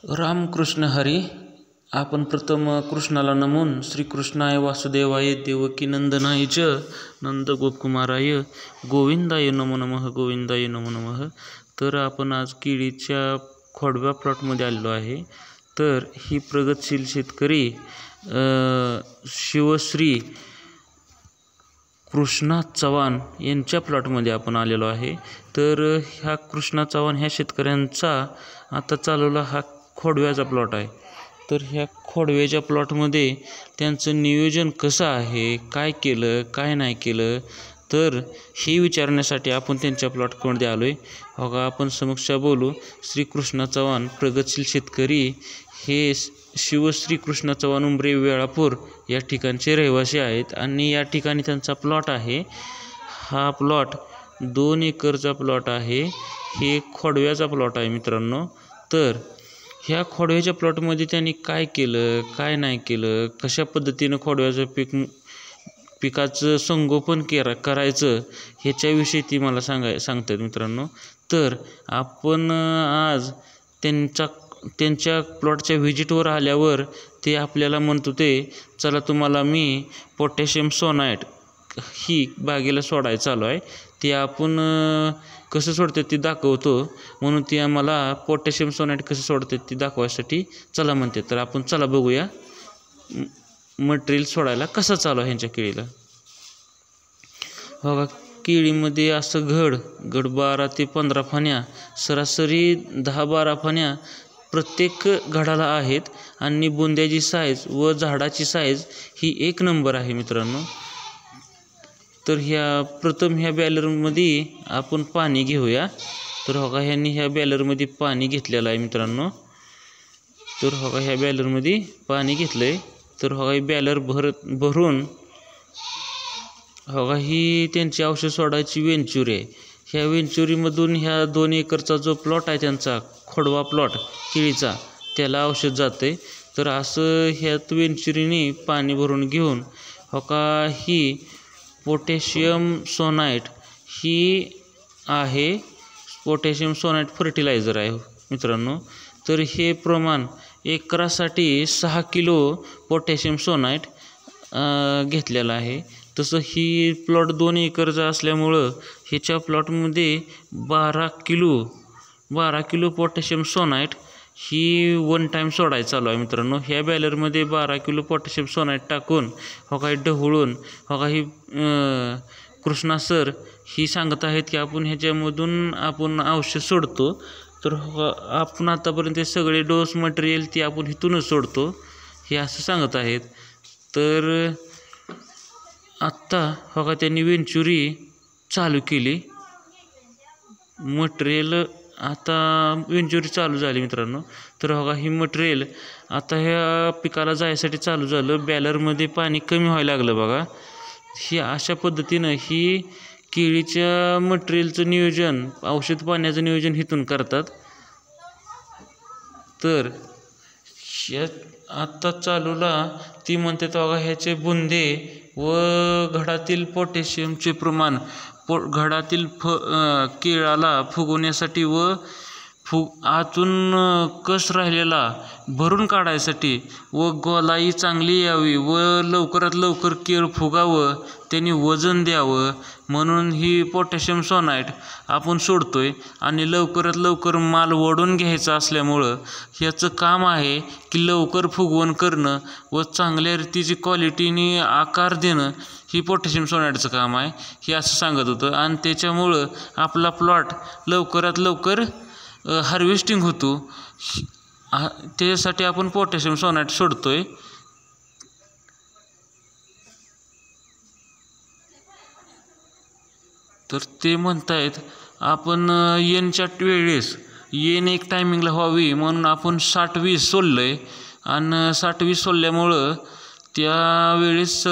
रामकृष्ण हरी. आपण प्रथम कृष्णाला नमून श्रीकृष्णाय वासुदेवाय देवकी नंदनाय च नंदगोपकुमाराय गोविंदाय नमो नमः गोविंदाय नमो नमः. तर आपण आज केळीच्या खोडव्या प्लॉटमध्ये आलेलो आहे. तर ही प्रगतशील शेतकरी शिवश्री कृष्णा चव्हाण यांच्या प्लॉटमध्ये आपण आलेलो आहे. तर ह्या कृष्णा चव्हाण ह्या शेतकऱ्यांचा आता चालवला हा खोडव्याचा प्लॉट आहे. तर ह्या खोडव्याच्या प्लॉटमध्ये त्यांचं नियोजन कसं आहे, काय केलं काय नाही केलं, तर हे विचारण्यासाठी आपण त्यांच्या प्लॉटमध्ये आलो आहे. बघा, आपण समक्ष बोलू. श्रीकृष्ण चव्हाण प्रगतशील शेतकरी हे शिवश्री कृष्ण चव्हाण उंबरे वेळापूर या ठिकाणचे रहिवासी आहेत आणि या ठिकाणी त्यांचा प्लॉट आहे. हा प्लॉट 2 एकरचा प्लॉट आहे. हे खोडव्याचा प्लॉट आहे मित्रांनो. तर ह्या खोडव्याच्या प्लॉटमध्ये त्यांनी काय केलं काय नाही केलं, कशा पद्धतीनं खोडव्याचं पिकाचं संगोपन करायचं ह्याच्याविषयी ती मला सांगतात मित्रांनो. तर आपण आज त्यांच्या प्लॉटच्या व्हिजिटवर आल्यावर ते आपल्याला म्हणत होते, चला तुम्हाला मी पोटॅशियम सोनाईट ही बागेला सोडायचं चालू आहे, ते आपण कसं सोडतात ते दाखवतो. म्हणून ते आम्हाला पोटॅशियम सोनाईट कसं सोडतात ते दाखवायसाठी चला म्हणते. तर आपण चला बघूया मटेरियल सोडायला कसं चालू आहे ह्यांच्या केळीला. बघा, केळीमध्ये असं घड 12 ते 15 फाण्या, सरासरी 10-12 फाण्या प्रत्येक घडाला आहेत आणि बुंद्याची साईज व झाडाची साईज ही 1 नंबर आहे मित्रांनो. तर प्रथम ह्या बॅलरमध्ये आपण पाणी घेऊया. तर बघा, ह्यांनी ह्या बॅलरमध्ये पाणी घेतलेलं आहे मित्रांनो. तर बघा, ह्या बॅलरमध्ये पाणी घेतलं आहे. तर बघा, ही बॅलर भरून बघा, ही त्यांची औषध सोडायची वेंचुरी आहे. ह्या वेंचुरीमधून ह्या 2 एकरचा जो प्लॉट आहे त्यांचा खोडवा प्लॉट केळीचा, त्याला औषध जाते. तर असं ह्यात वेंचुरीने पाणी भरून घेऊन बघा, ही पोटॅशियम सोनाईट ही आहे. पोटॅशियम सोनाईट फर्टिलायझर आहे मित्रांनो. तर हे प्रमाण एकरासाठी 6 किलो पोटॅशियम सोनाईट घेतलेलं आहे. तसं ही प्लॉट 2 एकरचा असल्यामुळं ह्याच्या प्लॉटमध्ये 12 किलो पोटॅशियम सोनाईट ही 1 टाईम सोडायचं चालू आहे मित्रांनो. ह्या बॅलरमध्ये 12 किलो पोटॅशियम सोनाईट टाकून बघा, ढवळून बघा, ही कृष्णा सर ही सांगत आहेत की आपण ह्याच्यामधून आपण औषध सोडतो. तर आपण आतापर्यंत सगळे डोस मटेरियल ते आपण इथूनच सोडतो हे असं सांगत आहेत. तर आत्ता बघा, त्यांनी वेंचुरी चालू केली. मटेरियल आता वेंचुरी चालू झाली मित्रांनो. तर बघा, ही मटेरियल आता ह्या पिकाला जायसाठी चालू झालं. बॅलरमध्ये पाणी कमी व्हायला लागलं बघा. ही अशा पद्धतीनं ही केळीच्या मटेरियलचं नियोजन, औषध पाण्याचं नियोजन इथून करतात. तर आत्ता चालूला ती म्हणते बघा, ह्याचे बुंदे व घडातील पोटॅशियमचे प्रमाण घडातील केळाला फुगवण्यासाठी व आतून कस राहिलेला भरून काढायसाठी व गोलाई चांगली यावी व लवकरात लवकर केळ फुगावं, त्यांनी वजन द्यावं म्हणून ही पोटॅशियम सोनाईट आपण सोडतोय. आणि लवकरात लवकर माल ओढून घ्यायचा असल्यामुळं ह्याचं काम आहे की लवकर फुगवण करणं व चांगल्या रीतीची क्वालिटीने आकार देणं ही पोटॅशियम सोनाईटचं काम आहे, हे असं सांगत होतं. आणि त्याच्यामुळं आपला प्लॉट लवकरात लवकर हार्वेस्टिंग होतो. त्यासाठी आपण पोटॅशियम सोनाईट सोडतोय. तर ते म्हणतायत आपण येणच्या वेळेस एक टायमिंगला व्हावी म्हणून आपण 60-20 सोडलं आहे. आणि 60-20 सोडल्यामुळं त्यावेळेस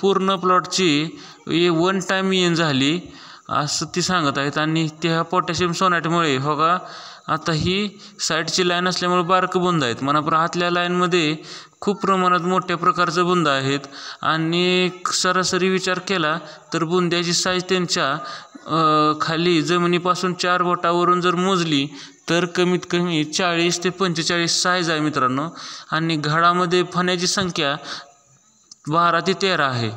पूर्ण प्लॉटची 1 टाईम येण झाली असं ती सांगत आहेत. आणि त्या पोटॅशियम सोनाईटमुळे बघा, आता ही साईडची लाईन असल्यामुळे बारकं बुंद आहेत म्हणा, पण आतल्या लाईनमध्ये खूप प्रमाणात मोठ्या प्रकारचं बुंद आहेत. आणि सरासरी विचार केला तर बुंद्याची साईज त्यांच्या खाली जमिनीपासून 4 बोटावरून जर मोजली तर कमीत कमी 40 ते 45 साईज आहे मित्रांनो. आणि घडामध्ये फण्याची संख्या 12 ते 13 आहे.